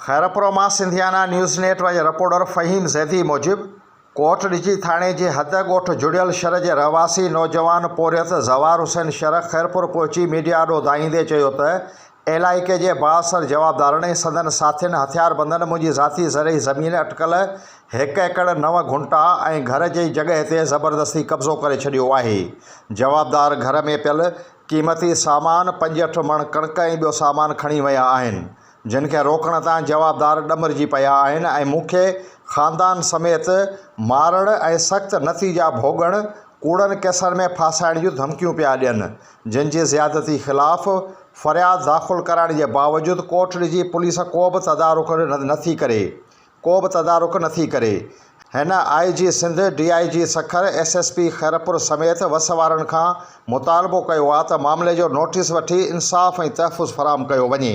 खैरपुर मां सिंधियाना news network reporter फ़हीम ज़ैदी मूजिब कोट ॾिजी थाणे जे हद ॻोठ जुड़ियल शहर जे रहवासी नौजवान पोरियत ज़वार हुसैन शरख खैरपुर पहुची मीडिया ॾो धाईंदे चयो त इलाइक़े जे बाअसर जवाबदारनि संदन साथियुनि हथियारबंदनि मुंहिंजी ज़ाती ज़रई ज़मीन अटकल 1 एकड़ 9 गुंटा ऐं घर जी जॻह ते ज़बरदस्ती कब्ज़ो करे छॾियो आहे। जवाबदार घर में पियल क़ीमती सामान 5-8 मण कणिक ऐं ॿियो सामान खणी विया आहिनि, जिन खे रोकण तां जवाबदार ॾमरजी पिया आहिनि ऐं मूंखे ख़ानदान समेत मारण ऐं सख़्तु नतीजा भोगण कूड़नि केसनि में फासाइण जूं धमकियूं पिया ॾियनि, जिन जी ज़्यादती ख़िलाफ़ फ़रियाद दाख़िल कराइण जे बावजूदि कोट ॾिजी पुलिस को बि तदारुक नथी करे। हिन IG Sindh, DIG Sukkur, SSP Khairpur समेत वसवारनि खां मुतालबो कयो आहे त मामले जो नोटिस वठी इंसाफ़ ऐं तहफ़ुज़ फ़राहम कयो वञे।